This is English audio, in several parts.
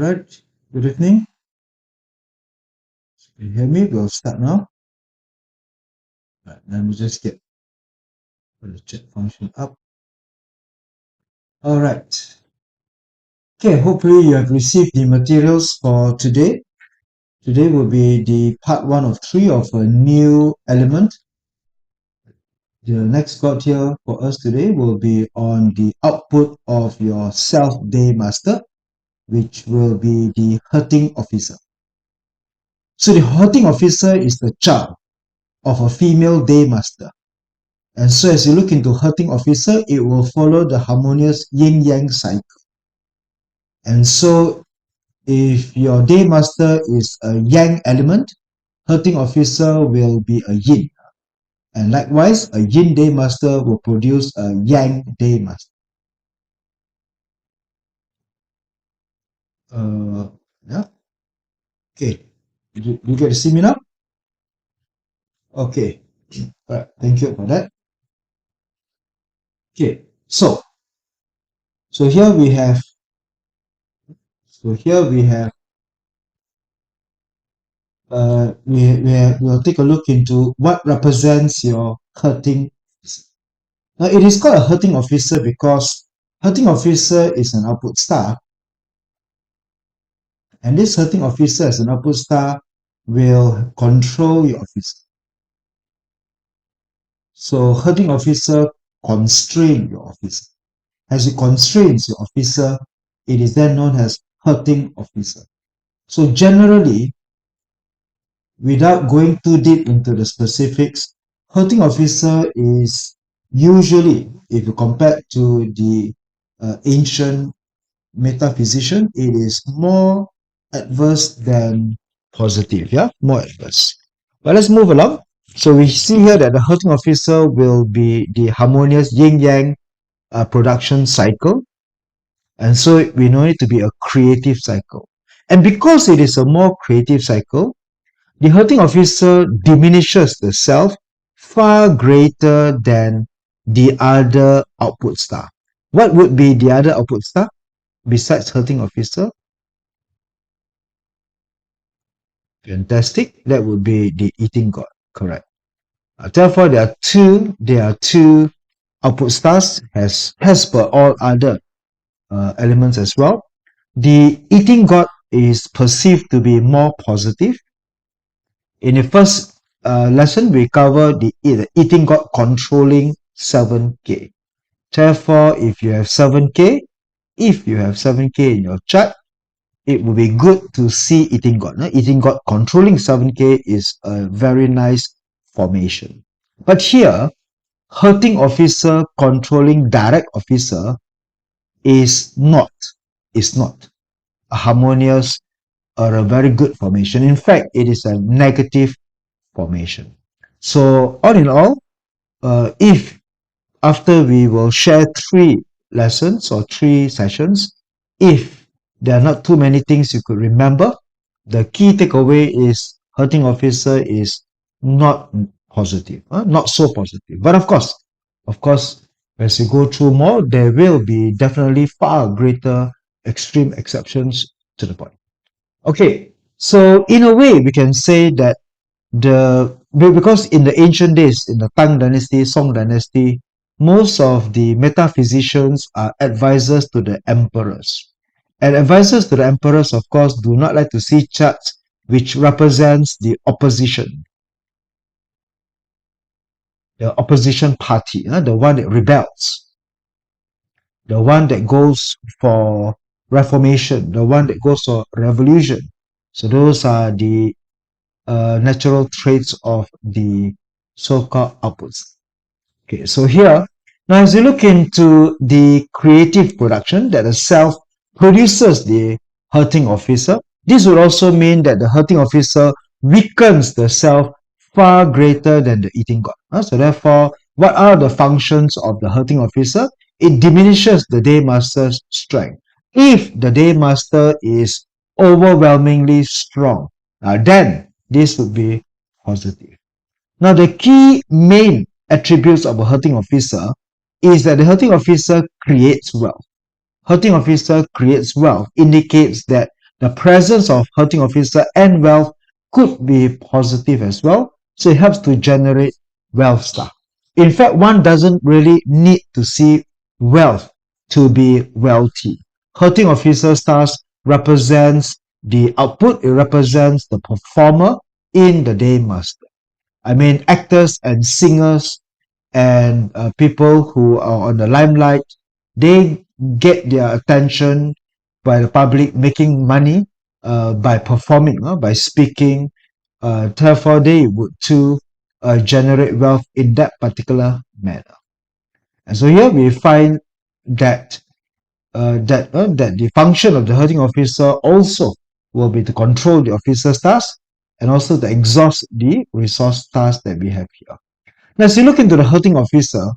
Alright, good evening. Can you hear me? We'll start now. Right, let me just get the chat function up. Alright. Okay, hopefully you have received the materials for today. Today will be the part 1 of 3 of a new element. The next got here for us today will be on the output of your self-day master, which will be the hurting officer. So the hurting officer is the child of a female day master. And so as you look into hurting officer, it will follow the harmonious yin-yang cycle. And so if your day master is a yang element, hurting officer will be a yin. And likewise, a yin day master will produce a yang day master. Yeah. Okay. You get to see me now? Okay. All right. Thank you for that. Okay. So here we have we'll take a look into what represents your hurting officer. Now, it is called a hurting officer because hurting officer is an output star, and this hurting officer as an output star will control your officer. So, hurting officer constrain your officer. As it constrains your officer, it is then known as hurting officer. So, generally, without going too deep into the specifics, hurting officer is usually, if you compare to the ancient metaphysician, it is more adverse than positive, yeah, more adverse. But let's move along. So we see here that the hurting officer will be the harmonious yin-yang production cycle, and so we know it to be a creative cycle. And because it is a more creative cycle, the hurting officer diminishes the self far greater than the other output star. What would be the other output star besides hurting officer? Fantastic. That would be the eating god. Correct. Therefore, there are two output stars as per all other elements as well. The eating god is perceived to be more positive. In the first lesson, we covered the eating god controlling 7K. Therefore, if you have 7K in your chart, it would be good to see eating god. Eating god controlling 7K is a very nice formation. But here, hurting officer controlling direct officer is not a harmonious or a very good formation. In fact, it is a negative formation. So all in all, if after we will share 3 lessons or 3 sessions, if there are not too many things you could remember, the key takeaway is hurting officer is not positive, not so positive. But of course, as you go through more, there will be definitely far greater extreme exceptions to the point. Okay, so in a way, we can say that because in the ancient days, in the Tang dynasty, Song dynasty, most of the metaphysicians are advisors to the emperors. And advisors to the emperors, of course, do not like to see charts which represents the opposition party, the one that rebels, the one that goes for reformation, the one that goes for revolution. So those are the natural traits of the so-called outputs. Okay, so here, now as you look into the creative production that the self produces the hurting officer, this would also mean that the hurting officer weakens the self far greater than the eating god. So therefore, what are the functions of the hurting officer? It diminishes the day master's strength. If the day master is overwhelmingly strong, then this would be positive. Now, the key main attributes of a hurting officer is that the hurting officer creates wealth. Hurting officer creates wealth indicates that the presence of hurting officer and wealth could be positive as well. So it helps to generate wealth star. In fact, one doesn't really need to see wealth to be wealthy. Hurting officer stars represents the output, it represents the performer in the day master. I mean, actors and singers and people who are on the limelight, they get their attention by the public making money by performing, by speaking. Therefore, they would too generate wealth in that particular manner. And so here we find that that the function of the herding officer also will be to control the officer's task and also to exhaust the resource task that we have here. Now, as you look into the herding officer,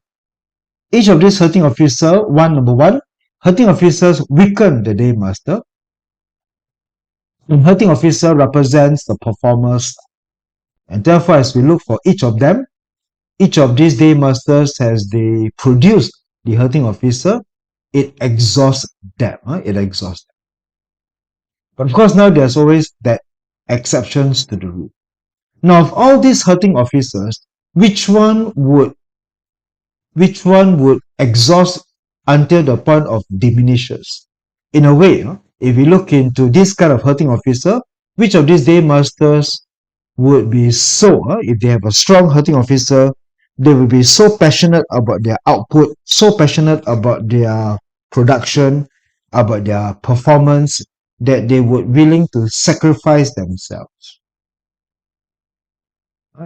each of these herding officer, number one, herding officers weaken the day master. And herding officer represents the performers. And therefore, as we look for each of them, each of these day masters, as they produce the herding officer, it exhausts them. It exhausts them. But of course, now there's always that exceptions to the rule. Now, of all these herding officers, which one would exhaust until the point of diminishes? In a way, if we look into this kind of herding officer, which of these day masters would be so, if they have a strong herding officer, they will be so passionate about their output, so passionate about their production, about their performance, that they would willing to sacrifice themselves.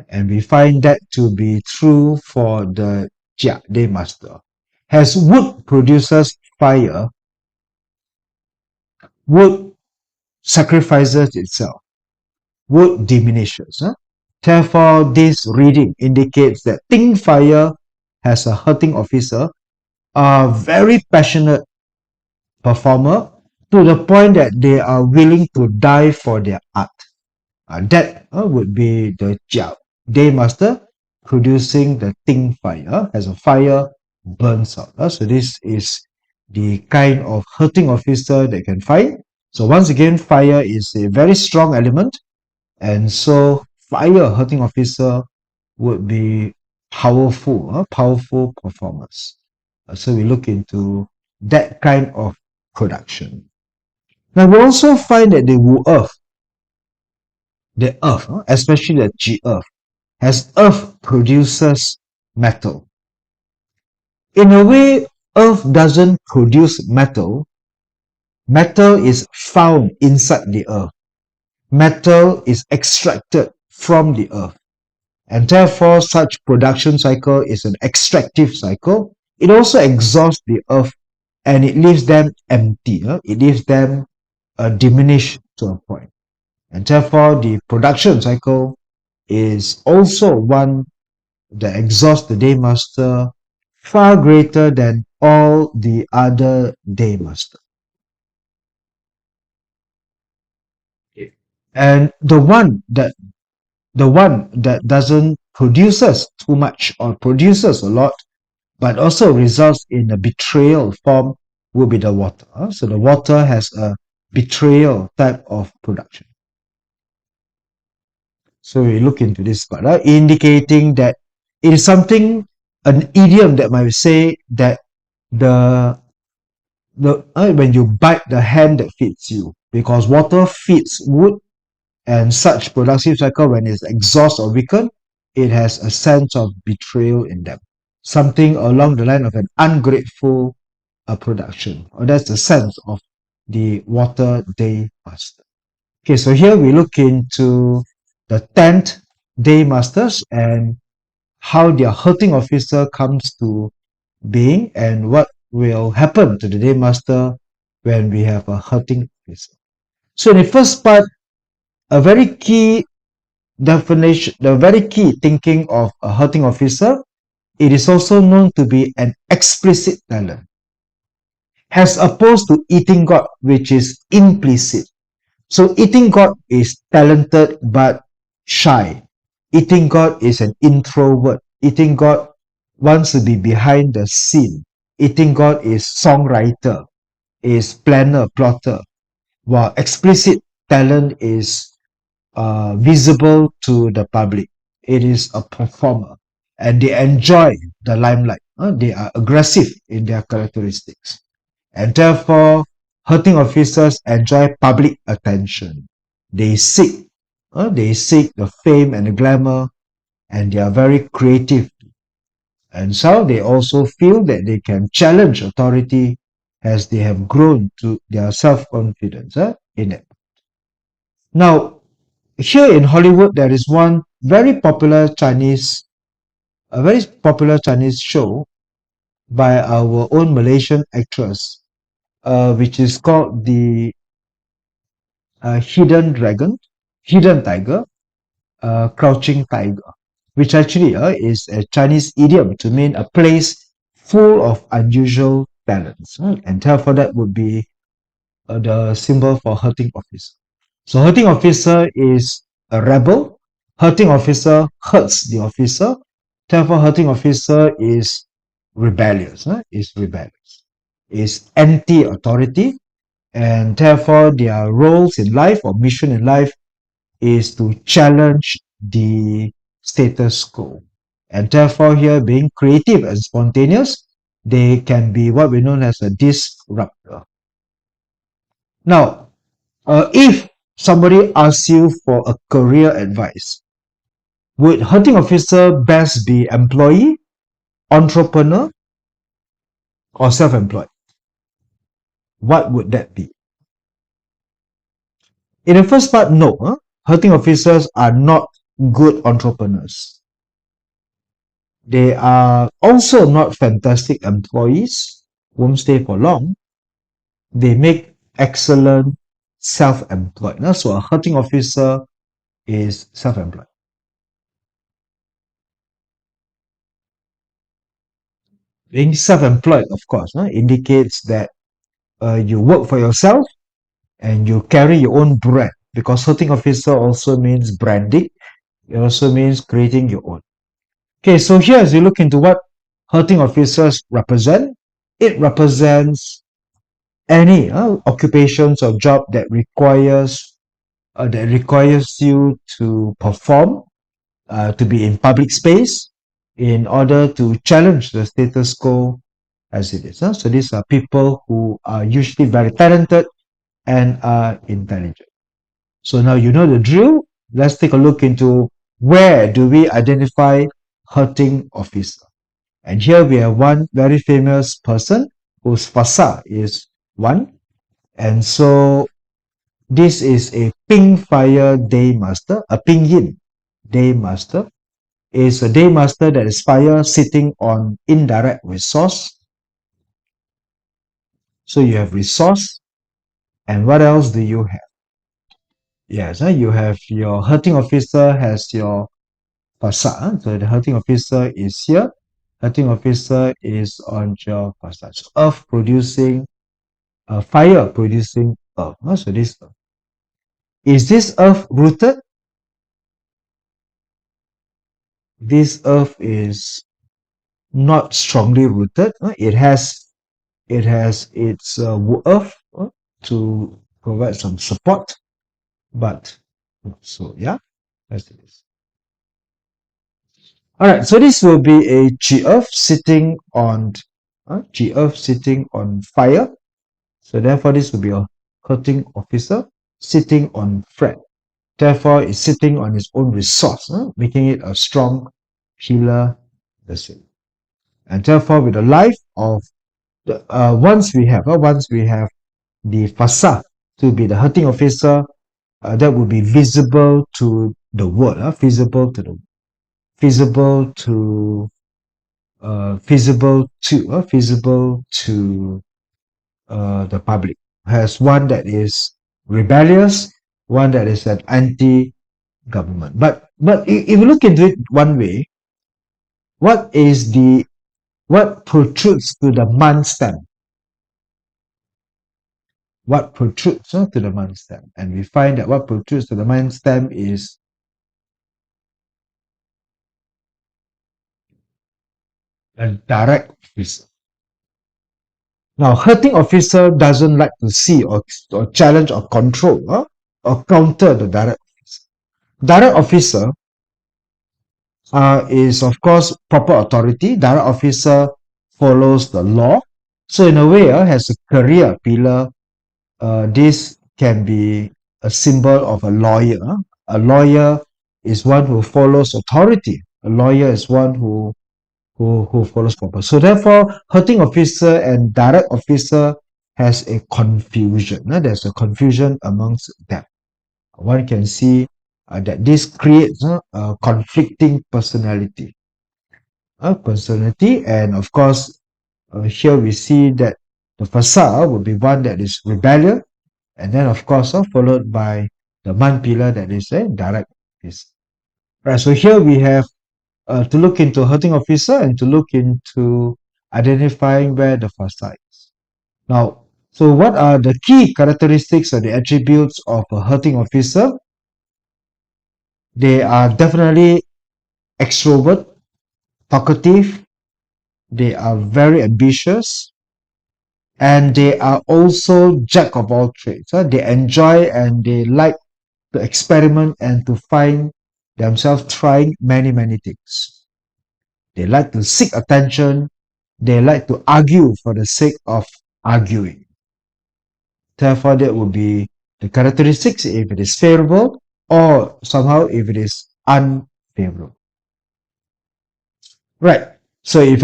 And we find that to be true for the Jia, day master. As wood produces fire, wood sacrifices itself. Wood diminishes. Therefore, this reading indicates that Ting Fire has a herding officer, a very passionate performer, to the point that they are willing to die for their art. That would be the Jiao, day master, producing the Ting Fire, as a fire burns out. So this is the kind of herding officer they can find. So once again, fire is a very strong element, and so fire herding officer would be powerful, powerful performers. So we look into that kind of production. Now we also find that the Wu Earth, especially the Ji Earth, as Earth produces metal. In a way, Earth doesn't produce metal. Metal is found inside the Earth. Metal is extracted from the Earth. And therefore, such production cycle is an extractive cycle. It also exhausts the Earth and it leaves them empty. It leaves them diminished to a point. And therefore, the production cycle is also one that exhausts the day master far greater than all the other day master. And the one that doesn't produces too much or produces a lot, but also results in a betrayal form, will be the water. So the water has a betrayal type of production. So we look into this part, indicating that it is something, an idiom that might say that when you bite the hand that feeds you, because water feeds wood, and such productive cycle, when it's exhaust or weakened, it has a sense of betrayal in them. Something along the line of an ungrateful production. Or that's the sense of the water day master. Okay, so here we look into the 10th day masters and how their herding officer comes to being and what will happen to the day master when we have a herding officer. So in the first part, a very key definition, the very key thinking of a herding officer, it is also known to be an explicit talent, as opposed to eating God, which is implicit. So eating God is talented but shy. Eating God is an introvert. Eating God wants to be behind the scene. Eating God is songwriter, is planner, plotter. while explicit talent is visible to the public. It is a performer and they enjoy the limelight. They are aggressive in their characteristics. And therefore, hurting officers enjoy public attention. They seek the fame and the glamour, and they are very creative. And so they also feel that they can challenge authority as they have grown to their self-confidence in it. Now, here in Hollywood, there is a very popular Chinese show by our own Malaysian actress, which is called the Hidden Tiger, Crouching Tiger, which actually is a Chinese idiom to mean a place full of unusual talents. And therefore, that would be the symbol for hurting officer. So hurting officer is a rebel. Hurting officer hurts the officer. Therefore, hurting officer is rebellious. Is rebellious. Is anti-authority, and therefore their roles in life or mission in life is to challenge the status quo. And therefore, here being creative and spontaneous, they can be what we know as a disruptor. Now, if somebody asks you for a career advice, would hunting officer best be employee, entrepreneur, or self-employed? What would that be? In the first part, no. Hunting officers are not good entrepreneurs. They are also not fantastic employees, won't stay for long. They make excellent self-employed. So a hunting officer is self-employed. Being self-employed, of course, indicates that you work for yourself and you carry your own brand, because hunting officer also means branding. It also means creating your own. Okay, so here as you look into what hunting officers represent, it represents any occupations or job that requires you to perform, to be in public space in order to challenge the status quo as it is. So these are people who are usually very talented and are intelligent. So now you know the drill. Let's take a look into where do we identify hurting officer. And here we have one very famous person whose fasa is one. And so this is a ping fire day master, a ping yin day master is a day master that is fire sitting on indirect resource. So you have resource, and what else do you have? Yes, you have your hurting officer has your fasa. So the hurting officer is here. Hurting officer is on your fasa. So earth producing, fire producing earth. So this earth. Is this earth rooted? This earth is not strongly rooted. It has its earth to provide some support, but so yeah, as it is. All right, so this will be a G earth sitting on fire. So therefore, this will be a hurting officer sitting on fret. Therefore, it's sitting on its own resource, making it a strong healer. That's it. And therefore, with the life of once we have the fasa to be the hurting officer, that would be visible to the world, visible to visible to the public. Has one that is rebellious, one that is an anti-government. But if you look into it one way, what protrudes to the man stem? What protrudes to the man stem? And we find that what protrudes to the man stem is a direct officer. Now, hurting officer doesn't like to see or challenge or control or counter the direct officer. Direct officer is, of course, proper authority. Direct officer follows the law. So, in a way, has a career pillar. This can be a symbol of a lawyer. A lawyer is one who follows authority. A lawyer is one who follows proper. So therefore, hurting officer and direct officer has a confusion. There's a confusion amongst them. One can see that this creates a conflicting personality, and of course, here we see that the fasa would be one that is rebellious, and then of course followed by the man pillar that is a direct officer. Right. So here we have to look into hurting officer and to look into identifying where the fasa is. Now, so what are the key characteristics or the attributes of a hurting officer? They are definitely extrovert, talkative, they are very ambitious, and they are also jack of all trades. They enjoy and they like to experiment and to find themselves trying many, many things. They like to seek attention. They like to argue for the sake of arguing. Therefore, that would be the characteristics if it is favorable or somehow if it is unfavorable. Right. So if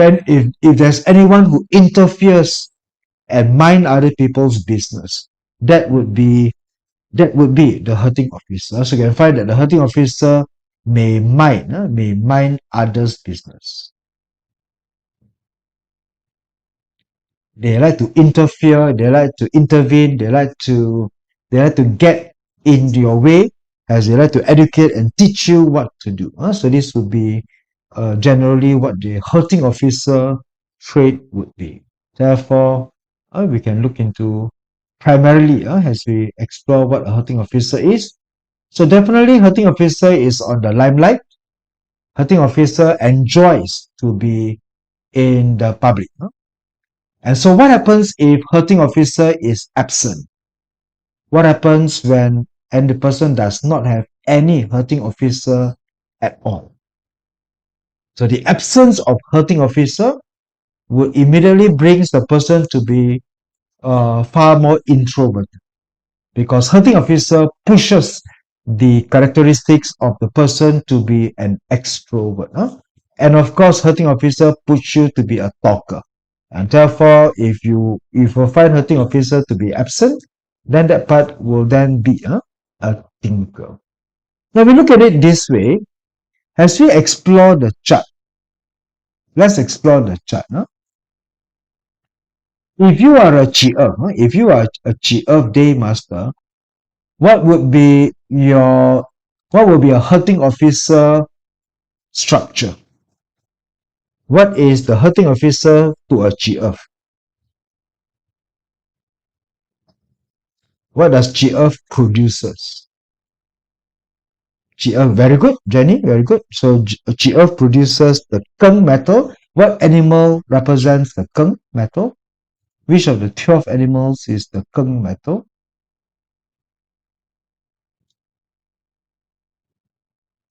there's anyone who interferes and mind other people's business, that would be the hurting officer. So you can find that the hurting officer may mind others' business. They like to interfere, they like to intervene, they like to get in your way, as they like to educate and teach you what to do. So this would be generally what the hurting officer trait would be. Therefore, we can look into primarily as we explore what a hurting officer is. So definitely hurting officer is on the limelight. Hurting officer enjoys to be in the public. And so what happens if hurting officer is absent? What happens when and the person does not have any hurting officer at all? So the absence of hurting officer would immediately brings the person to be far more introverted, because hurting officer pushes the characteristics of the person to be an extrovert. And of course, hurting officer puts you to be a talker. And therefore, if you find hurting officer to be absent, then that part will then be a thinker. Now we look at it this way. As we explore the chart, let's explore the chart. If you are a if you are a Chi day master, what would be a hurting officer structure? What is the hurting officer to a Chi? What does Chi produces? Chi, very good, Jenny, very good. So Chi produces the Keng metal. What animal represents the Keng metal? Which of the 12 animals is the Keng metal?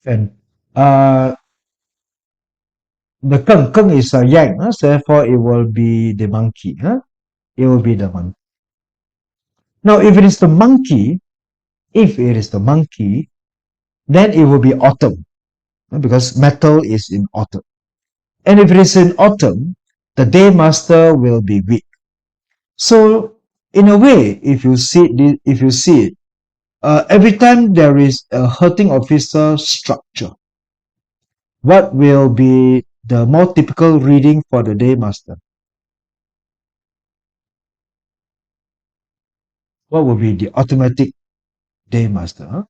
And the Keng is a yang, so therefore it will be the monkey. It will be the monkey. Now, if it is the monkey, then it will be autumn, because metal is in autumn. And if it is in autumn, the day master will be weak. So, in a way, if you see it, every time there is a hurting officer structure, what will be the more typical reading for the day master? What will be the automatic day master?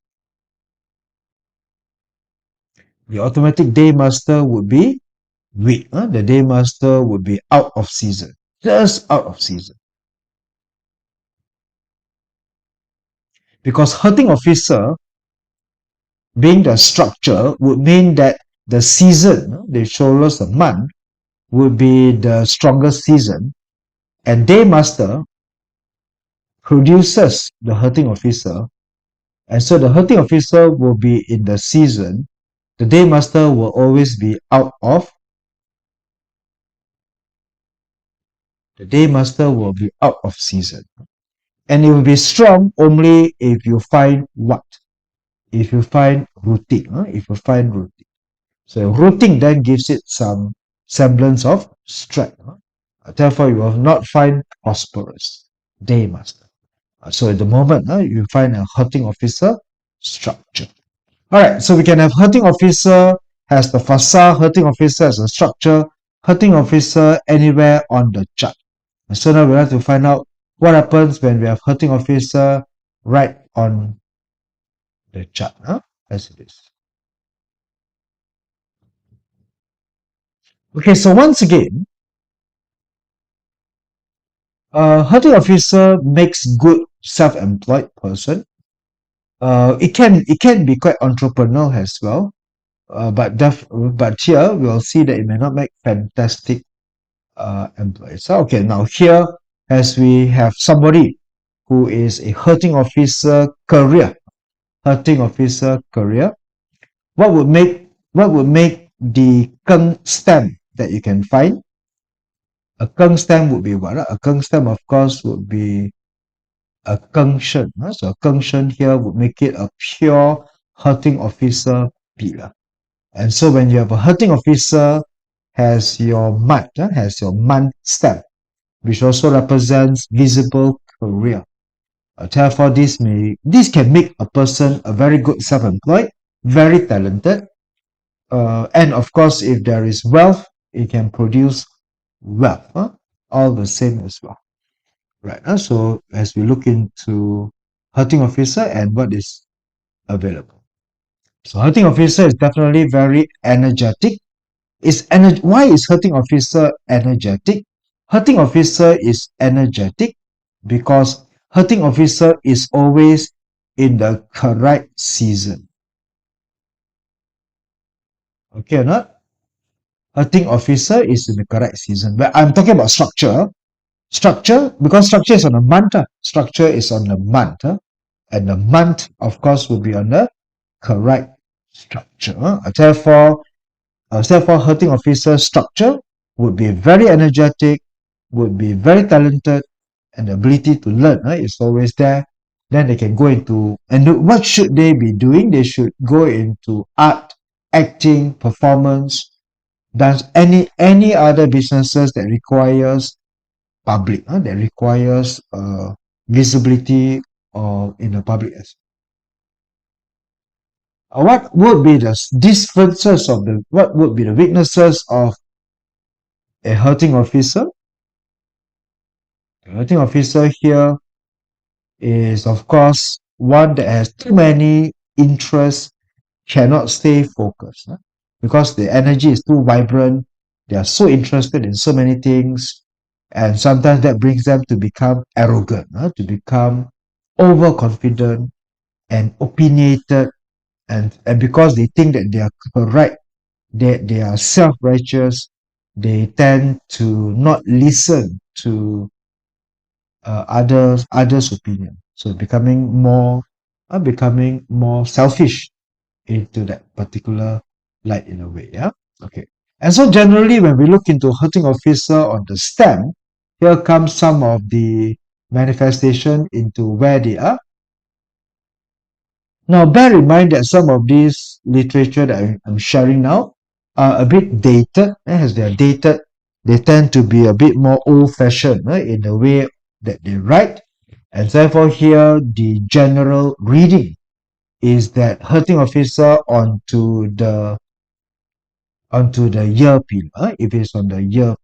The automatic day master would be weak. The day master would be out of season, just out of season. Because hurting officer being the structure would mean that the season, the shows a month, would be the strongest season, and day master produces the hurting officer, and so the hurting officer will be in the season, the day master will always be out of, the day master will be out of season. And it will be strong only if you find what? If you find rooting. If you find rooting. So rooting then gives it some semblance of strength. Therefore, you will not find prosperous day master. So at the moment, you find a hurting officer structure. All right, so we can have hurting officer has the facade, hurting officer as a structure, hurting officer anywhere on the chart. So now we have to find out what happens when we have hurting officer right on the chart, as it is. Okay, so once again, hurting officer makes good self-employed person. It can be quite entrepreneurial as well, but here we'll see that it may not make fantastic employees. So, okay, now here as we have somebody who is a hurting officer career, what would make the keng stem that you can find? A keng stem would be what? A keng stem, of course, would be a keng shen. So a keng shen here would make it a pure hurting officer pillar. And so when you have a hurting officer has your man stem, which also represents visible career. Therefore, this can make a person a very good self-employed, very talented, and of course, if there is wealth, it can produce wealth. All the same as well, right? So as we look into hurting officer and what is available, so hurting officer is definitely very energetic. Why is hurting officer energetic? Hurting officer is energetic because hurting officer is always in the correct season. Okay or not? Hurting officer is in the correct season. But I'm talking about structure. Structure, because structure is on a month. Structure is on a month. And the month, of course, will be on the correct structure. Therefore, hurting officer structure would be very energetic, would be very talented, and the ability to learn is always there. Then they can go into, and what should they be doing? They should go into art, acting, performance, dance, any other businesses that requires public, that requires visibility or in the public. What would be the differences of what would be the weaknesses of a hurting officer? A hurting officer here is, of course, one that has too many interests, cannot stay focused. Because the energy is too vibrant, they are so interested in so many things, and sometimes that brings them to become arrogant, to become overconfident and opinionated, and because they think that they are correct, they are self-righteous, they tend to not listen to others' opinion. So becoming more selfish into that particular light in a way. Yeah. Okay. And so generally, when we look into hurting officer on the stem, here comes some of the manifestation into where they are. Now, bear in mind that some of these literature that I'm sharing now are a bit dated. As they are dated, they tend to be a bit more old-fashioned in the way that they write. And therefore, here the general reading is that hurting officer onto the year pillar. If it's on the year,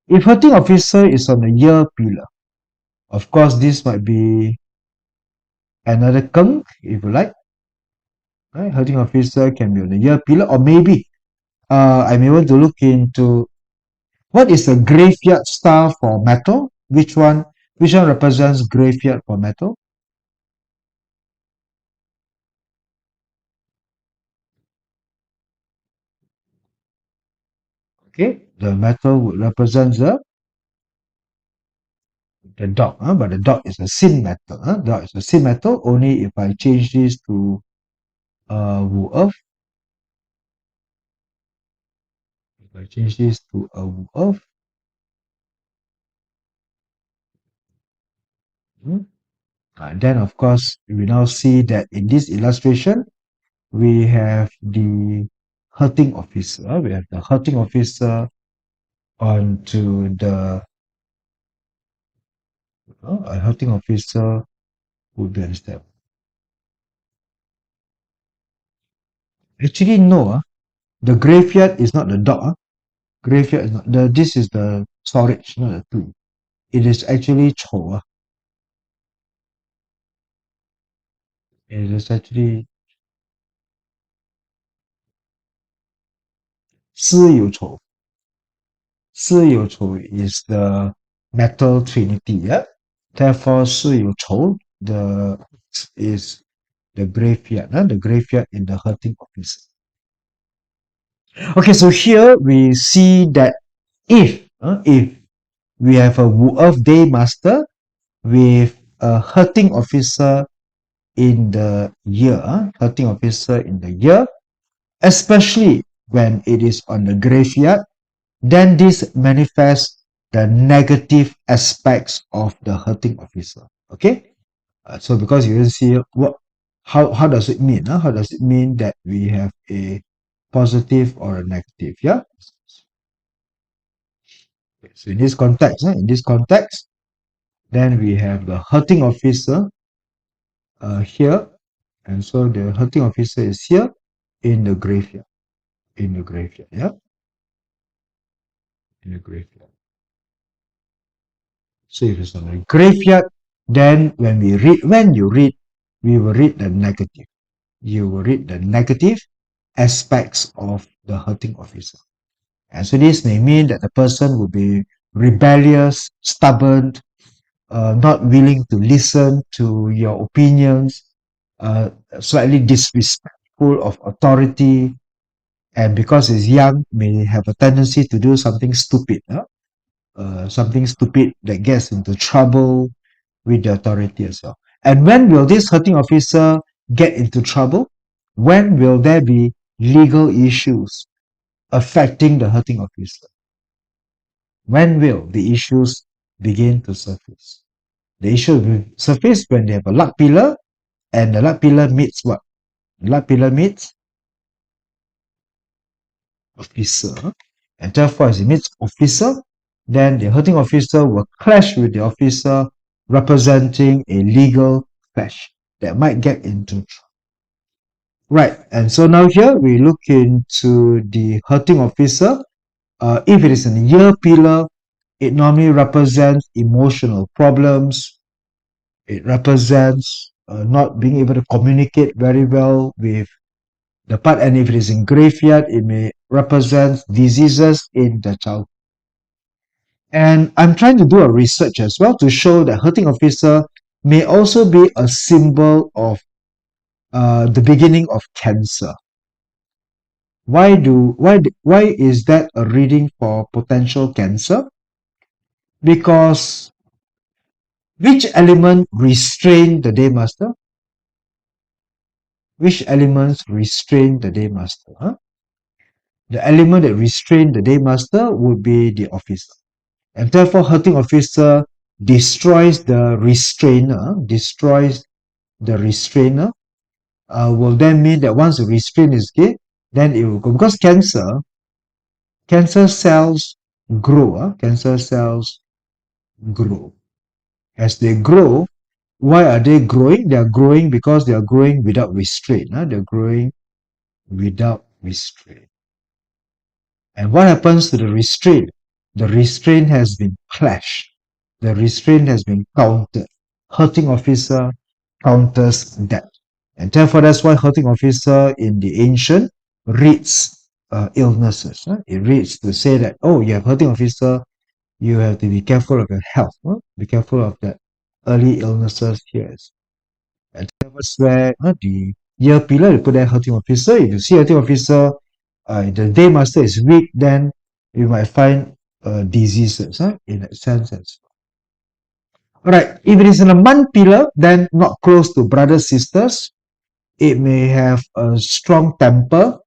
if hurting officer is on the year pillar, of course this might be another keng, if you like. Right? Hurting officer can be on the year pillar, or maybe I may want to look into what is the graveyard star for metal. Which one represents graveyard for metal? Okay, the metal would represent the the dog, but the dog is a sin metal. Dog is a sin metal only if I change this to Wu Earth. If I change this to a Wu Earth, then of course we now see that in this illustration we have the hurting officer. We have the hurting officer onto the a hurting officer who does that. Actually, no. The graveyard is not the dog. Graveyard is not the. This is the storage, not the tool. It is actually 丑. It is actually 私有丑. 私有丑 is the metal trinity. Yeah. Therefore, 私有丑 the is the graveyard. The graveyard in the hurting officer. Okay, so here we see that if we have a Wu Earth Day Master with a hurting officer in the year, especially when it is on the graveyard, then this manifests the negative aspects of the hurting officer. Okay, so because you will see how does it mean? How does it mean that we have a positive or a negative? Yeah. So in this context, then we have the hurting officer here, and so the hurting officer is here in the graveyard. Yeah, in the graveyard. So if it's on the graveyard, then when you read, we will read the negative. You will read the negative aspects of the hurting officer. And so this may mean that the person will be rebellious, stubborn, not willing to listen to your opinions, slightly disrespectful of authority, and because he's young, may have a tendency to do something stupid. Something stupid that gets into trouble with the authority as well. And when will this hurting officer get into trouble? When will there be legal issues affecting the hurting officer? When will the issues begin to surface? The issue will surface when they have a luck pillar, and the luck pillar meets what? The luck pillar meets officer, and therefore as it meets officer, then the hurting officer will clash with the officer representing a legal clash that might get into trouble. Right, and so now here we look into the hurting officer. If it is in the year pillar, it normally represents emotional problems. It represents not being able to communicate very well with the part, and if it is in graveyard, it may represent diseases in the child. And I'm trying to do a research as well to show that hurting officer may also be a symbol of the beginning of cancer. Why is that a reading for potential cancer? Because which element restrain the day master? Which elements restrain the day master? The element that restrain the day master would be the officer. And therefore, hurting officer destroys the restrainer, will then mean that once the restraint is dead, then it will go. Because cancer cells grow. Cancer cells grow. As they grow, why are they growing? They are growing because they are growing without restraint. They're growing without restraint. And what happens to the restraint? The restraint has been clashed. The restraint has been countered. Hurting officer counters that. And therefore, that's why hurting officer in the ancient reads illnesses. It reads to say that, oh, you have hurting officer, you have to be careful of your health. Be careful of that early illnesses here. And that's where the year pillar, you put that hurting officer. If you see hurting officer, the day master is weak, then you might find diseases in that sense as well. Alright, if it is in a month pillar, then not close to brothers, sisters. It may have a strong temper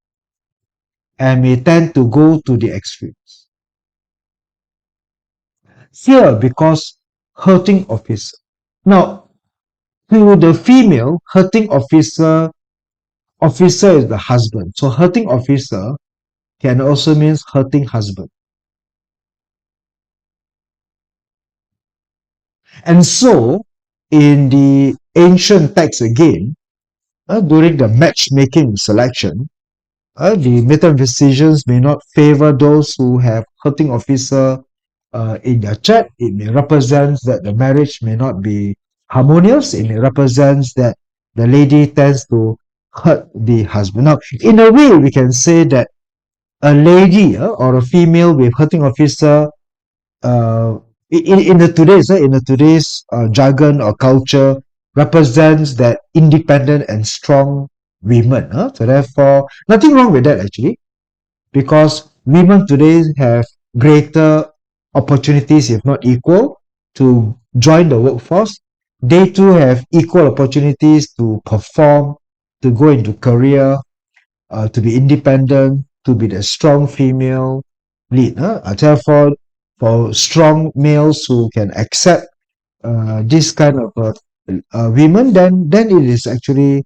and may tend to go to the extremes. Here, because hurting officer. Now, to the female, hurting officer, officer is the husband. So hurting officer can also means hurting husband. And so, in the ancient text again, during the matchmaking selection, the metaphysicians may not favor those who have hurting officer in their chart. It may represent that the marriage may not be harmonious. It may represent that the lady tends to hurt the husband. Now, in a way, we can say that a lady or a female with hurting officer uh, in the today's jargon or culture represents that independent and strong women. So therefore, nothing wrong with that actually, because women today have greater opportunities, if not equal, to join the workforce. They too have equal opportunities to perform, to go into career, to be independent, to be the strong female lead. Therefore, for strong males who can accept this kind of women, then it is actually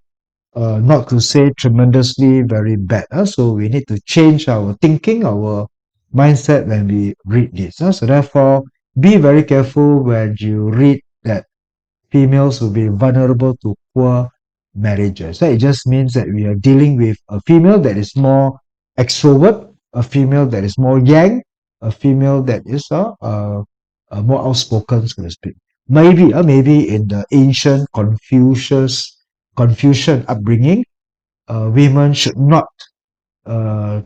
not to say tremendously very bad. So we need to change our thinking, our mindset when we read this. So therefore, be very careful when you read that females will be vulnerable to poor marriages. So it just means that we are dealing with a female that is more extrovert, a female that is more yang, a female that is more outspoken, so to speak. Maybe in the ancient Confucian upbringing, women should not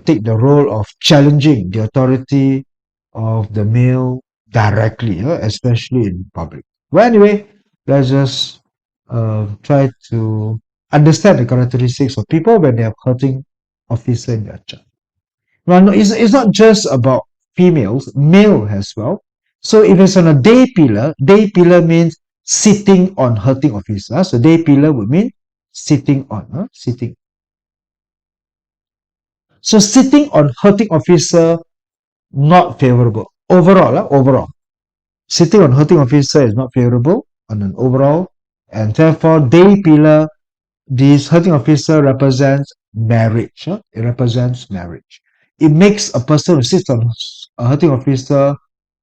take the role of challenging the authority of the male directly, especially in public. Well, anyway, let's just try to understand the characteristics of people when they are hurting officer in their chart. Well, no, it's not just about females, male as well. So if it's on a day pillar means sitting on hurting officer. So day pillar would mean sitting on, sitting. So sitting on hurting officer, not favorable. Overall. Sitting on hurting officer is not favorable on an overall. And therefore, day pillar, this hurting officer represents marriage. It represents marriage. It makes a person who sits on a hurting officer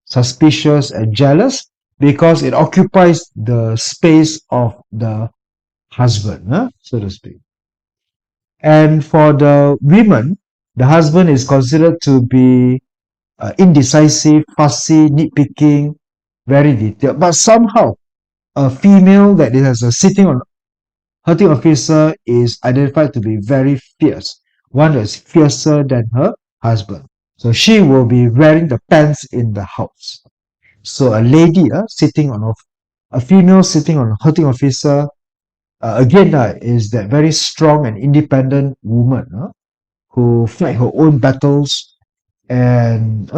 suspicious and jealous because it occupies the space of the husband, so to speak. And for the women, the husband is considered to be indecisive, fussy, nitpicking, very detailed. But somehow, a female that has a sitting on hurting officer is identified to be very fierce. One that is fiercer than her husband. So she will be wearing the pants in the house. So a lady sitting on a female sitting on a hurting officer again is that very strong and independent woman who fight her own battles and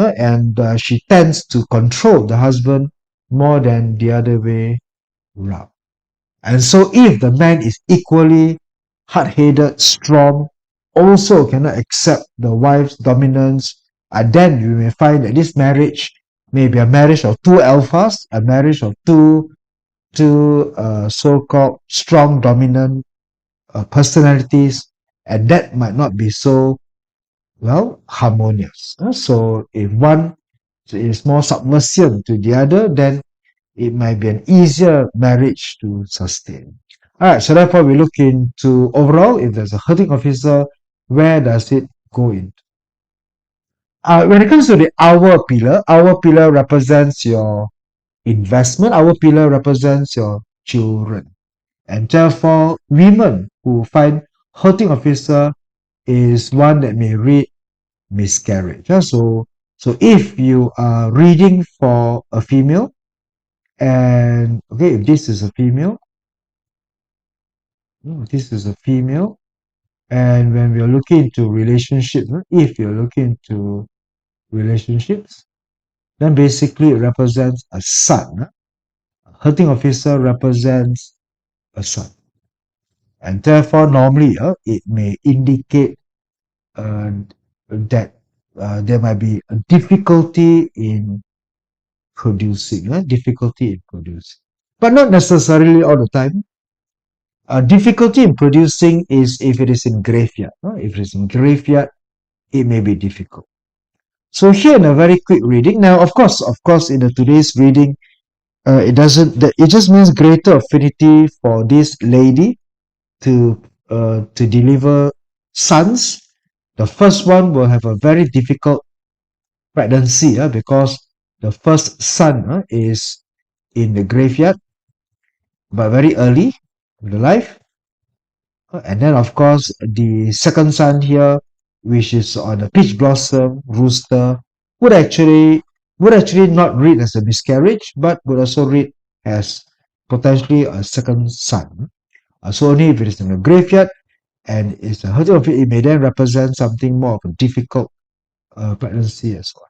she tends to control the husband more than the other way around. And so if the man is equally hard-headed, strong, also cannot accept the wife's dominance, then you may find that this marriage may be a marriage of two alphas, a marriage of two so-called strong dominant personalities, and that might not be so well harmonious. So if one is more subversive to the other, then it might be an easier marriage to sustain. All right, so therefore we look into overall, if there's a hurting officer, where does it go into? When it comes to the our pillar represents your investment, our pillar represents your children. And therefore, women who find hurting officer is one that may read miscarriage. So if you are reading for a female, and okay, if this is a female, this is a female, and when we are looking into relationships, if you're looking into relationships, then basically it represents a son, hunting officer represents a sun. And therefore, normally it may indicate uh, that there might be a difficulty in producing, difficulty in producing. But not necessarily all the time. Difficulty in producing is if it is in graveyard. If it is in graveyard, it may be difficult. So here in a very quick reading, now of course, in the today's reading, it doesn't. It just means greater affinity for this lady to deliver sons. The first one will have a very difficult pregnancy, because the first son is in the graveyard, but very early in the life. And then, of course, the second son here, which is on a peach blossom rooster, would actually not read as a miscarriage, but would also read as potentially a second son. So only if it is in a graveyard and it's a hurting of it may then represent something more of a difficult pregnancy as well.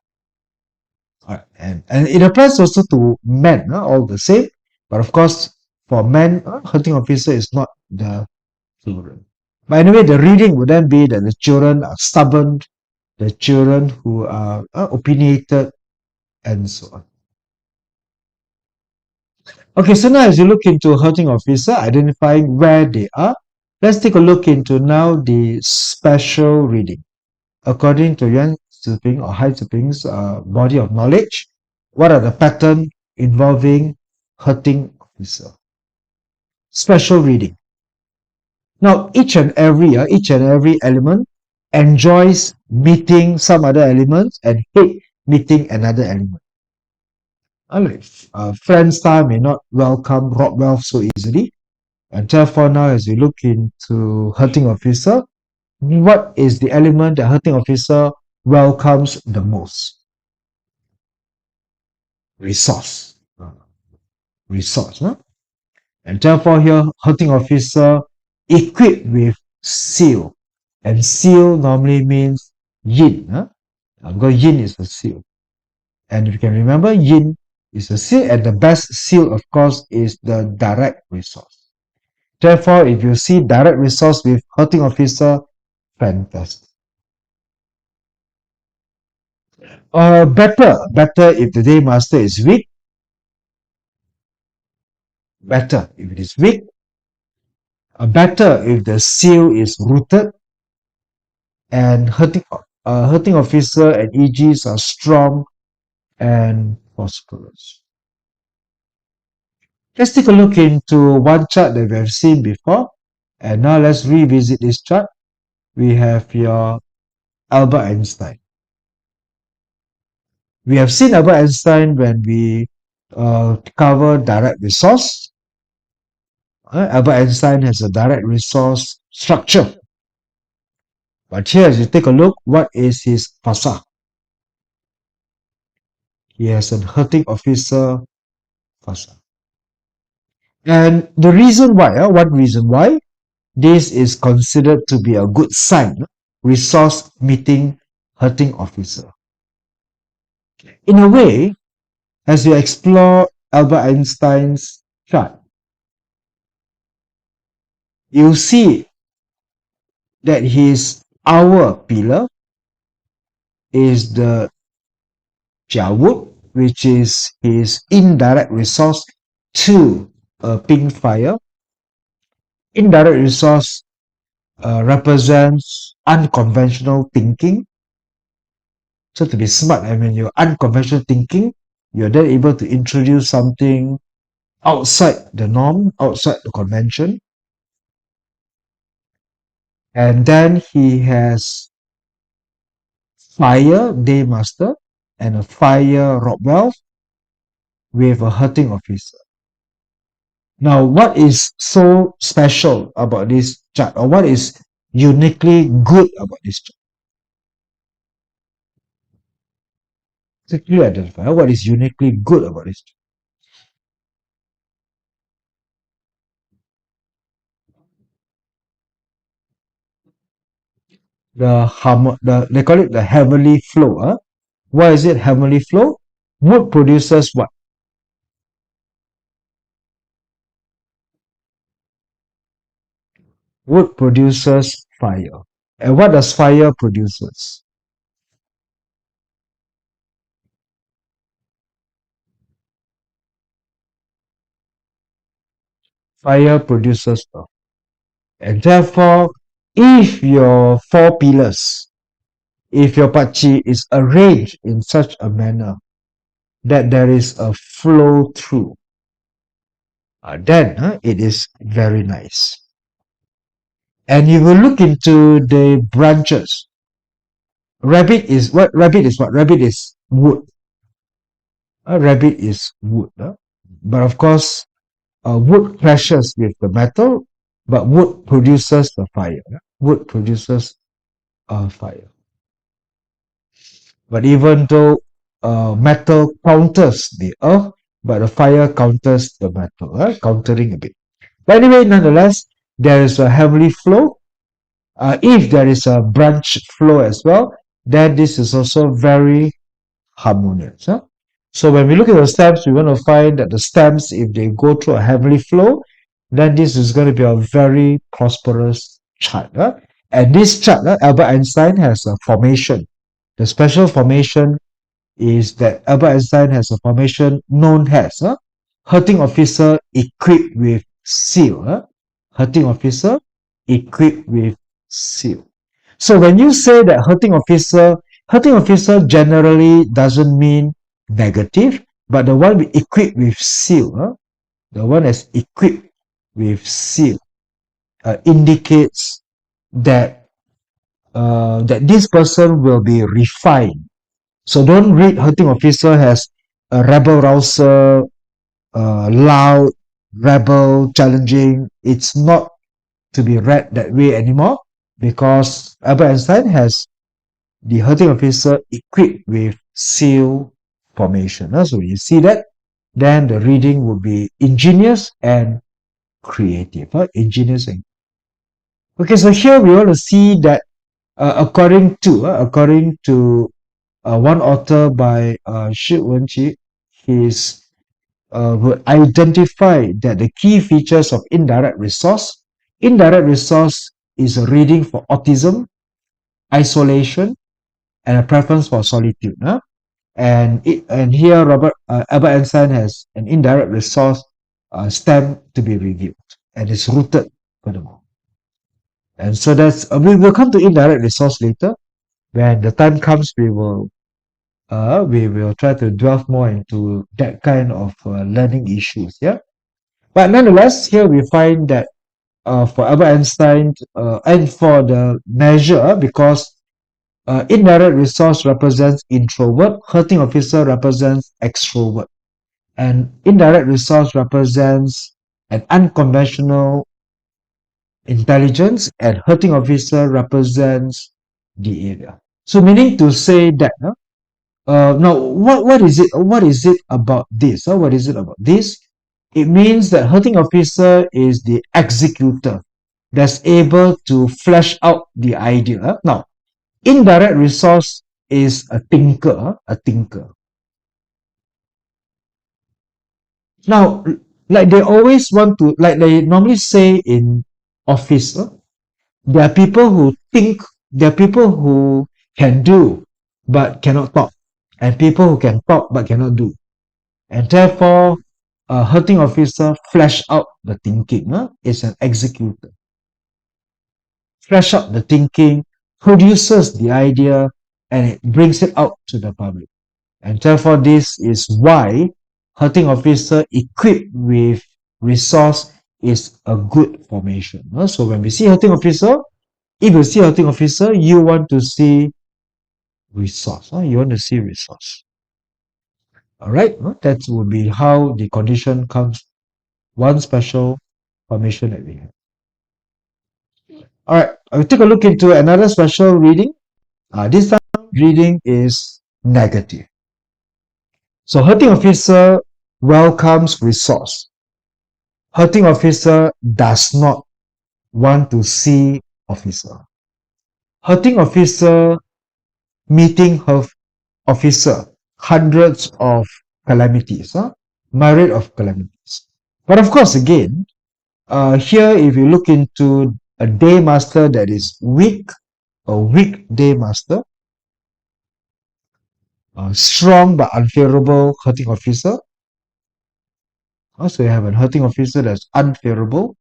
All right. And it applies also to men, all the same. But of course, for men, hunting officer is not the children. But anyway, the reading would then be that the children are stubborn, the children who are opinionated, and so on. Okay, so now as you look into hunting officer, identifying where they are, let's take a look into now the special reading. According to Yuan Ziping or Hai Ziping's body of knowledge, what are the patterns involving hunting officer? Special reading. Now, each and every element enjoys meeting some other elements and hate meeting another element. Friend star may not welcome Rob Wealth so easily, and therefore now as we look into hunting officer, what is the element that hunting officer welcomes the most? Resource. Resource. And therefore here, hunting officer equipped with seal. And seal normally means yin. Because yin is a seal. And if you can remember, yin is a seal, and the best seal, of course, is the direct resource. Therefore, if you see direct resource with hunting officer, fantastic. Better if the day master is weak. Better if it is weak. Better if the seal is rooted. And hunting officer and EGs are strong and prosperous. Let's take a look into one chart that we have seen before. And now let's revisit this chart. We have your Albert Einstein. We have seen Albert Einstein when we cover direct resource. Albert Einstein has a direct resource structure. But here, as you take a look, what is his fasa? He has a hunting officer fasa. And the reason why, one reason why, this is considered to be a good sign, resource meeting hunting officer. In a way, as you explore Albert Einstein's chart, you see that his hour pillar is the Jiawood, which is his indirect resource to a pink fire. Indirect resource represents unconventional thinking. So to be smart, you're unconventional thinking, you're then able to introduce something outside the norm, outside the convention. And then he has fire day master and a fire Rob Wealth with a hunting officer. Now, what is so special about this chart, or what is uniquely good about this chart? So you identify what is uniquely good about this chart. They call it the heavenly flow. Why is it heavenly flow? Mood produces what? Wood produces fire. And what does fire produces? Fire produces earth. And therefore, if your four pillars, if your pachi is arranged in such a manner that there is a flow through, then it is very nice. And you will look into the branches. Rabbit is what? Rabbit is what? Rabbit is wood. A rabbit is wood. But of course, wood clashes with the metal, but wood produces the fire. Wood produces fire. But even though metal counters the earth, but the fire counters the metal, countering a bit. But anyway, nonetheless, there is a heavenly flow. If there is a branch flow as well, then this is also very harmonious. So when we look at the stems, we want to find that the stems, if they go through a heavenly flow, then this is going to be a very prosperous chart. And this chart, Albert Einstein has a formation. The special formation is that Albert Einstein has a formation known as hurting officer equipped with seal. Hurting officer equipped with seal. So when you say that hurting officer generally doesn't mean negative, but the one equipped with seal, the one that's equipped with seal, indicates that that this person will be refined. So don't read hurting officer as a rebel rouser, loud, rebel, challenging. It's not to be read that way anymore because Albert Einstein has the hurting officer equipped with seal formation. So when you see that, then the reading will be ingenious and creative. Ingenious and okay. So here we want to see that according to one author by Shi Wenqi, he's would identify that the key features of indirect resource. Indirect resource is a reading for autism, isolation, and a preference for solitude. And here Albert Einstein has an indirect resource stem to be reviewed and it's rooted furthermore. And so that's we will come to indirect resource later. When the time comes, we will try to delve more into that kind of learning issues. Yeah. But nonetheless, here we find that for Albert Einstein and for the measure, because indirect resource represents introvert, hurting officer represents extrovert, and indirect resource represents an unconventional intelligence, and hurting officer represents the area. So meaning to say that now what is it? What is it about this? What is it about this? It means that hurting officer is the executor that's able to flesh out the idea. Now, indirect resource is a thinker, a thinker. Now, like they always want to, like they normally say in office, there are people who think, there are people who can do but cannot talk, and people who can talk but cannot do. And therefore, a hurting officer flesh out the thinking, is an executor. Flesh out the thinking, produces the idea, and it brings it out to the public. And therefore, this is why hurting officer equipped with resource is a good formation. So when we see hurting officer, if you see hurting officer, you want to see resource. You want to see resource. All right, that would be how the condition comes. One special formation that we have. All right, I'll take a look into another special reading. This time reading is negative. So hurting officer welcomes resource. Hurting officer does not want to see officer. Hurting officer meeting her officer, hundreds of calamities, myriad of calamities. But of course, again, here if you look into a day master that is weak, a weak day master, a strong but unfavorable hurting officer. So you have a hurting officer that's unfavorable,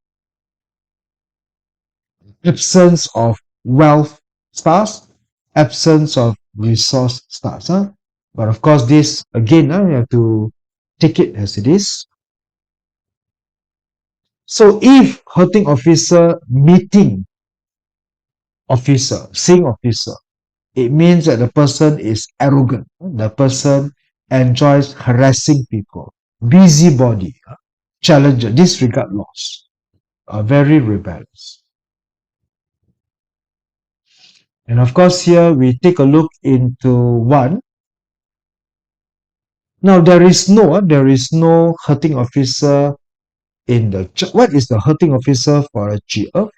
absence of wealth stars, absence of resource stars. But of course, this again, you have to take it as it is. So if hurting officer meeting officer, seeing officer, it means that the person is arrogant. The person enjoys harassing people, busybody, challenger, disregard laws, very rebellious. And of course, here we take a look into one. Now there is no hurting officer in the. What is the hurting officer for a GF?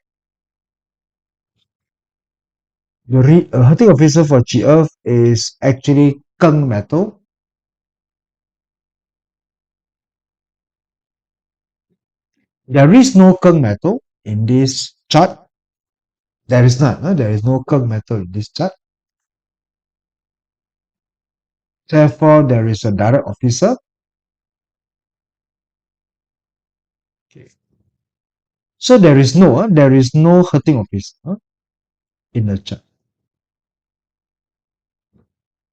The hurting officer for GF is actually Keng metal. There is no Keng metal in this chart. There is none. There is no Keng metal in this chart. Therefore, there is a direct officer. Okay. So there is no hurting officer in the chart.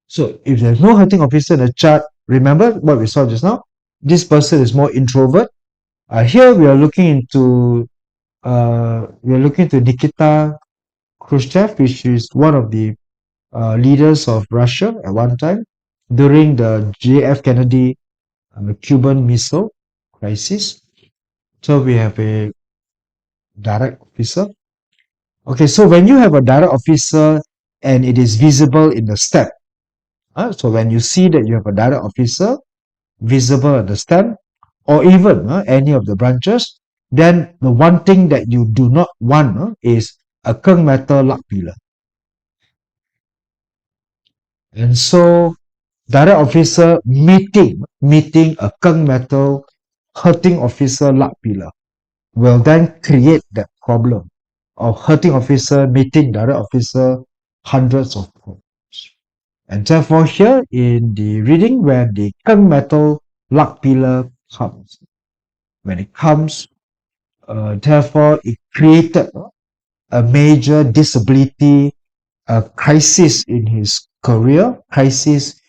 So if there's no hurting officer in the chart, remember what we saw just now. This person is more introvert. Here we are looking into Nikita Khrushchev, which is one of the leaders of Russia at one time during the JF Kennedy Cuban Missile Crisis. So we have a direct officer. Okay, so when you have a direct officer and it is visible in the step, so when you see that you have a direct officer visible at the stem, or even any of the branches, then the one thing that you do not want is a Keng metal luck pillar. And so direct officer meeting a Keng metal hurting officer luck pillar will then create that problem of hurting officer meeting direct officer hundreds of problems. And therefore here in the reading where the Keng metal luck pillar comes, when it comes, therefore it created a major disability, a crisis in his career, crisis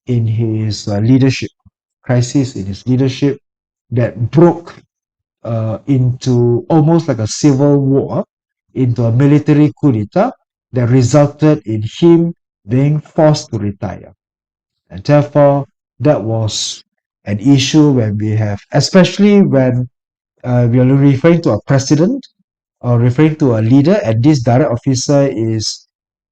in his leadership, that broke into almost like a civil war, into a military coup d'etat that resulted in him being forced to retire. And therefore, that was an issue when we have, especially when we are referring to a president or referring to a leader, and this direct officer is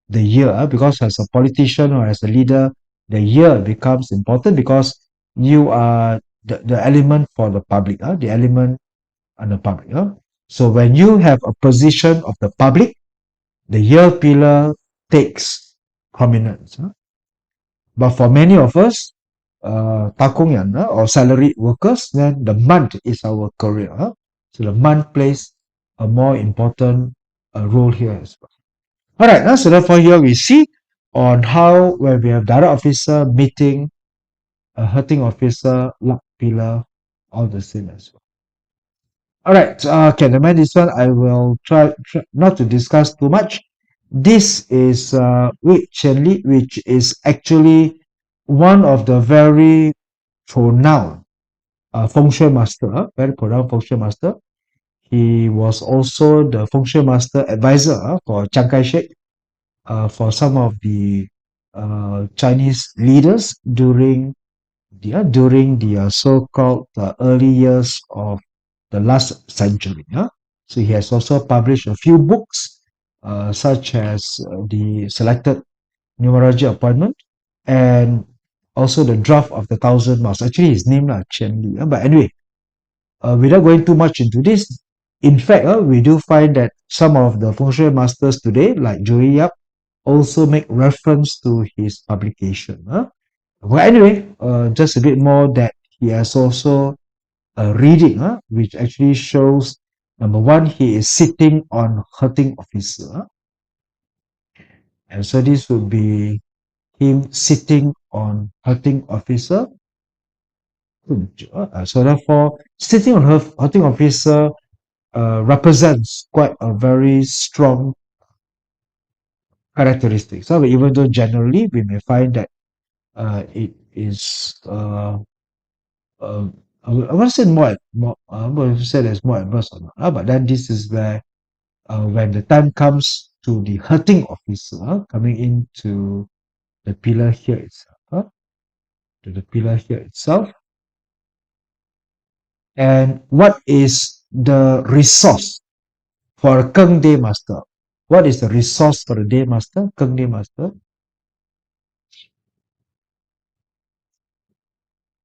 the year, because as a politician or as a leader, the year becomes important because you are the element for the public, the element on the public. So when you have a position of the public, the year pillar takes prominence. But for many of us, takungan or salaried workers, then the month is our career. So the month plays a more important role here as well. All right, so therefore here we see on how when we have direct officer meeting a hurting officer, luck pillar, all the same as well. All right, okay, never mind this one. I will try not to discuss too much. This is Wei Chen which is actually one of the very renowned feng shui master, very renowned feng shui master. He was also the feng shui master advisor for Chiang Kai-shek, for some of the Chinese leaders during the so-called early years of the last century. So he has also published a few books, such as the Selected Numerology Appointment and also the Draft of the Thousand Miles. Actually, his name is Chen Li. But anyway, without going too much into this, in fact, we do find that some of the feng shui masters today, like Joey Yap, also make reference to his publication. Well, anyway, just a bit more that he has also a reading, which actually shows Number one, he is sitting on hurting officer. And so this would be him sitting on hurting officer. So therefore, sitting on hurting officer represents quite a very strong characteristic. So even though generally we may find that it is uh, I won't say I won't say there's more adverse or not, but then this is where when the time comes to the hurting officer coming into the pillar here itself, to the pillar here itself, and what is the resource for a Keng Day Master? What is the resource for a Day Master, Keng Day Master?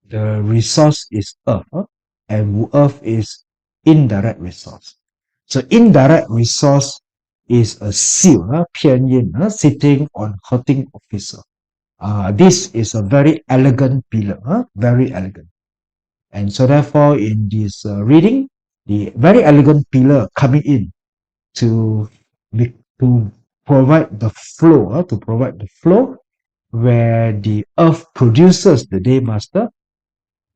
The resource is earth, and earth is indirect resource. So indirect resource is a seal, 偏印, sitting on hurting officer. This is a very elegant pillar, very elegant. And so therefore in this reading, the very elegant pillar coming in to, to provide the flow, where the earth produces the day master.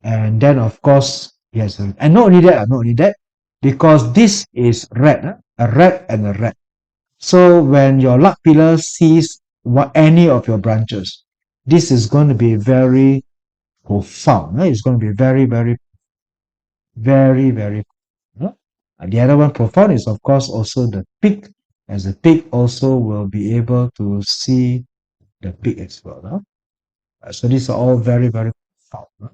And then of course, yes, and not only that, because this is red, a red and a red. So when your luck pillar sees any of your branches, this is going to be very profound. It's going to be very, very, very, very. The other one profound is of course also the peak, as the peak also will be able to see the peak as well. So these are all very, very profound.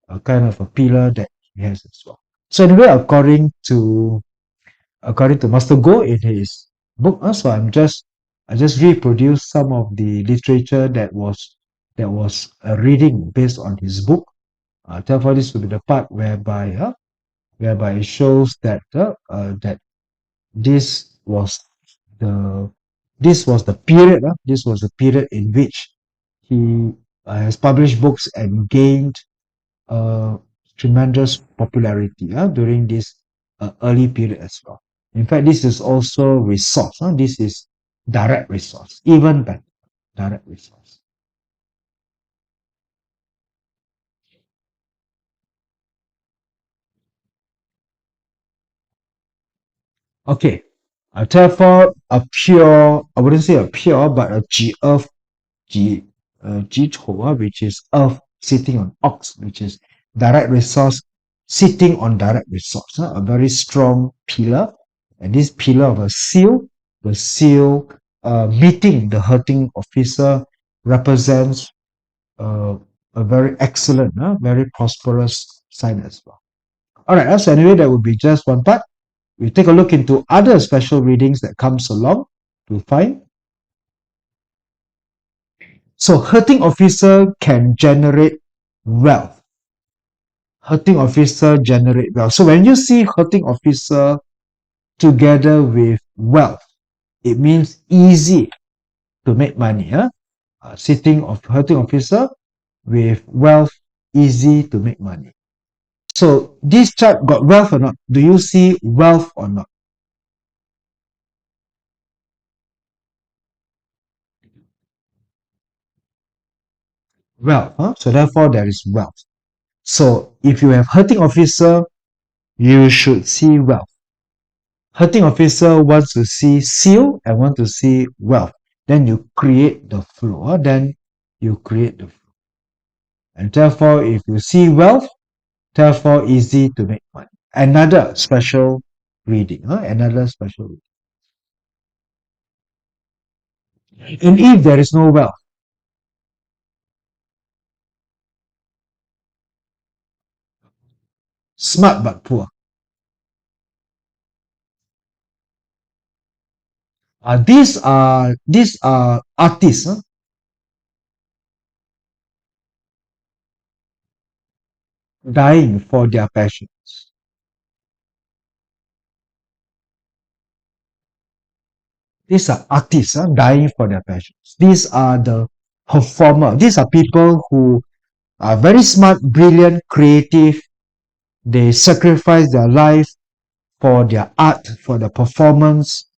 A kind of a pillar that he has as well. So anyway, according to Master Go in his book, so I just reproduced some of the literature that was a reading based on his book. Therefore, this will be the part whereby it shows that that this was the this was the period in which he has published books and gained tremendous popularity during this early period as well. In fact, this is also resource. This is direct resource, even better, direct resource. Okay, therefore, I wouldn't say a pure, but a G earth, G which is earth sitting on ox, which is direct resource sitting on direct resource, a very strong pillar. And this pillar of a seal, the seal meeting the hurting officer represents a very excellent, very prosperous sign as well. All right, so anyway, that would be just one part. We take a look into other special readings that comes along to find. So hurting officer can generate wealth. Hurting officer generate wealth. So when you see hurting officer together with wealth, it means easy to make money. Sitting of hurting officer with wealth, easy to make money. So this chart got wealth or not? Do you see wealth or not? Wealth. So therefore there is wealth. So if you have hurting officer, you should see wealth. Hurting officer wants to see seal and want to see wealth. Then you create the flow. Then you create the flow. And therefore, if you see wealth, therefore easy to make money. Another special reading. Another special reading. And if there is no wealth, smart but poor. These are artists dying for their passions. These are artists dying for their passions. These are the performer. These are people who are very smart, brilliant, creative. They sacrifice their life for their art, for their performance,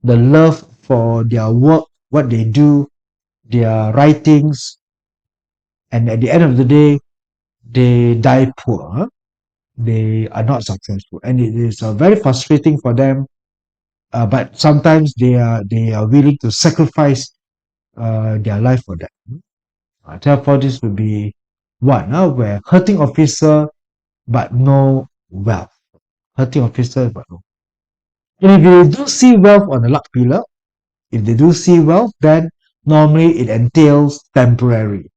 the love for their work, what they do, their writings, and at the end of the day, they die poor. Huh? They are not successful, and it is very frustrating for them. But sometimes they are willing to sacrifice their life for that. Therefore, this would be one where hurting officer but no wealth. Hurting officer but no. And if you do see wealth on the luck pillar, if they do see wealth, then normally it entails temporary.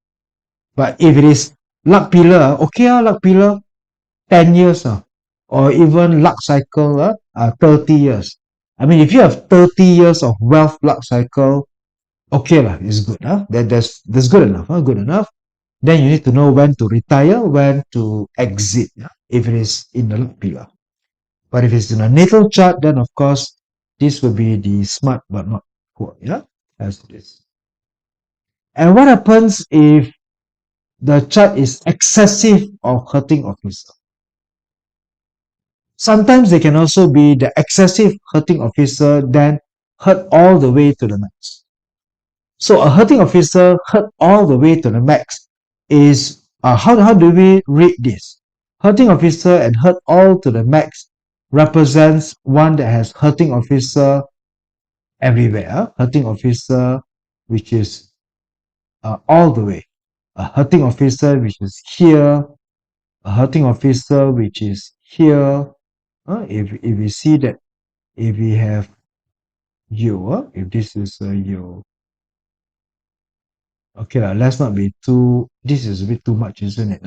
But if it is luck pillar, okay, luck pillar, 10 years, or even luck cycle, 30 years. I mean, if you have 30 years of wealth luck cycle, okay, it's good. That's good enough. Good enough. Then you need to know when to retire, when to exit, if it is in the luck pillar. But if it's in a natal chart, then of course, this will be the smart but not poor, as it is. And what happens if the chart is excessive of hurting officer? Sometimes they can also be the excessive hurting officer, then hurt all the way to the max. So a hurting officer hurt all the way to the max is, how do we read this? Hurting officer and hurt all to the max represents one that has hurting officer everywhere. Hurting officer which is all the way. A hurting officer which is here. A hurting officer which is here. If we see that, if we have you, if this is you, okay, let's not be too, this is a bit too much, isn't it?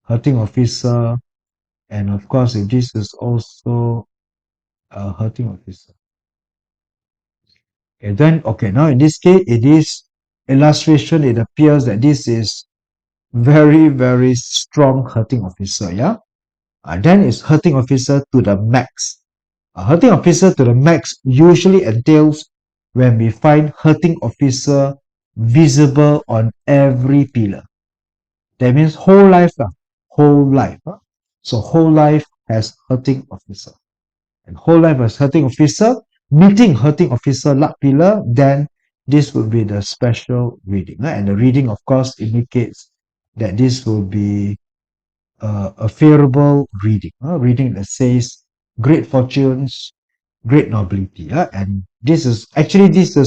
Hurting officer, and of course, if this is also a hurting officer. Okay, then, okay, now in this case, it is illustration, it appears that this is very, very strong hurting officer, yeah? Then it's hurting officer to the max. A hurting officer to the max usually entails when we find hurting officer visible on every pillar. That means whole life, whole life. So whole life has hurting officer. And whole life has hurting officer, meeting hurting officer luck pillar, then this will be the special reading. And the reading, of course, indicates that this will be a favorable reading. Reading that says great fortunes, great nobility. And this is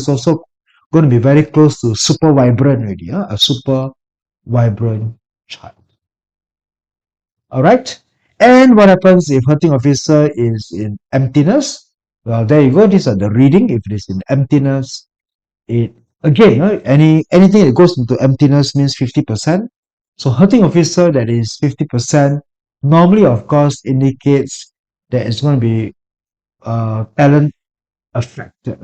also going to be very close to super vibrant already. A super vibrant chart. All right. And what happens if hurting officer is in emptiness? Well, there you go. These are the reading. If it is in emptiness, it again, anything that goes into emptiness means 50%. So hurting officer that is 50% normally, of course, indicates that it's going to be talent affected,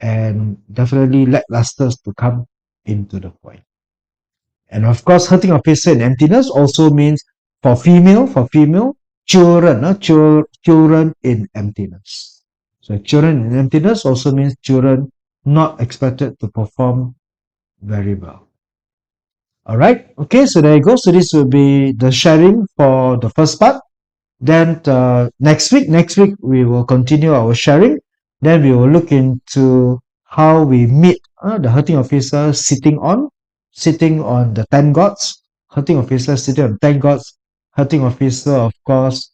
and definitely lacklusters to come into the point. And of course, hurting officer in emptiness also means for female, children in emptiness. So children in emptiness also means children not expected to perform very well. All right. Okay. So there you go. So this will be the sharing for the first part. Then next week we will continue our sharing. Then we will look into how we meet the hurting officer sitting on the 10 gods. Hurting officer sitting on 10 gods. Hurting officer, of course,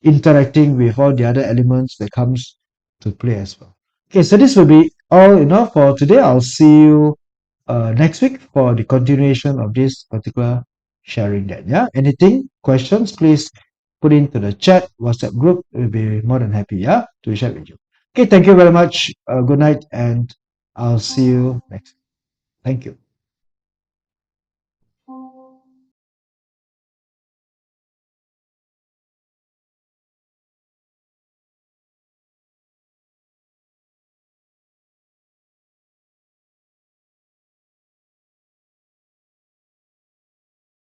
interacting with all the other elements that comes to play as well. Okay, so this will be all enough for today. I'll see you next week for the continuation of this particular sharing that. Yeah, anything, questions, please put into the chat WhatsApp group. We'll be more than happy, to share with you. Okay, thank you very much. Good night, and I'll see you next. Thank you.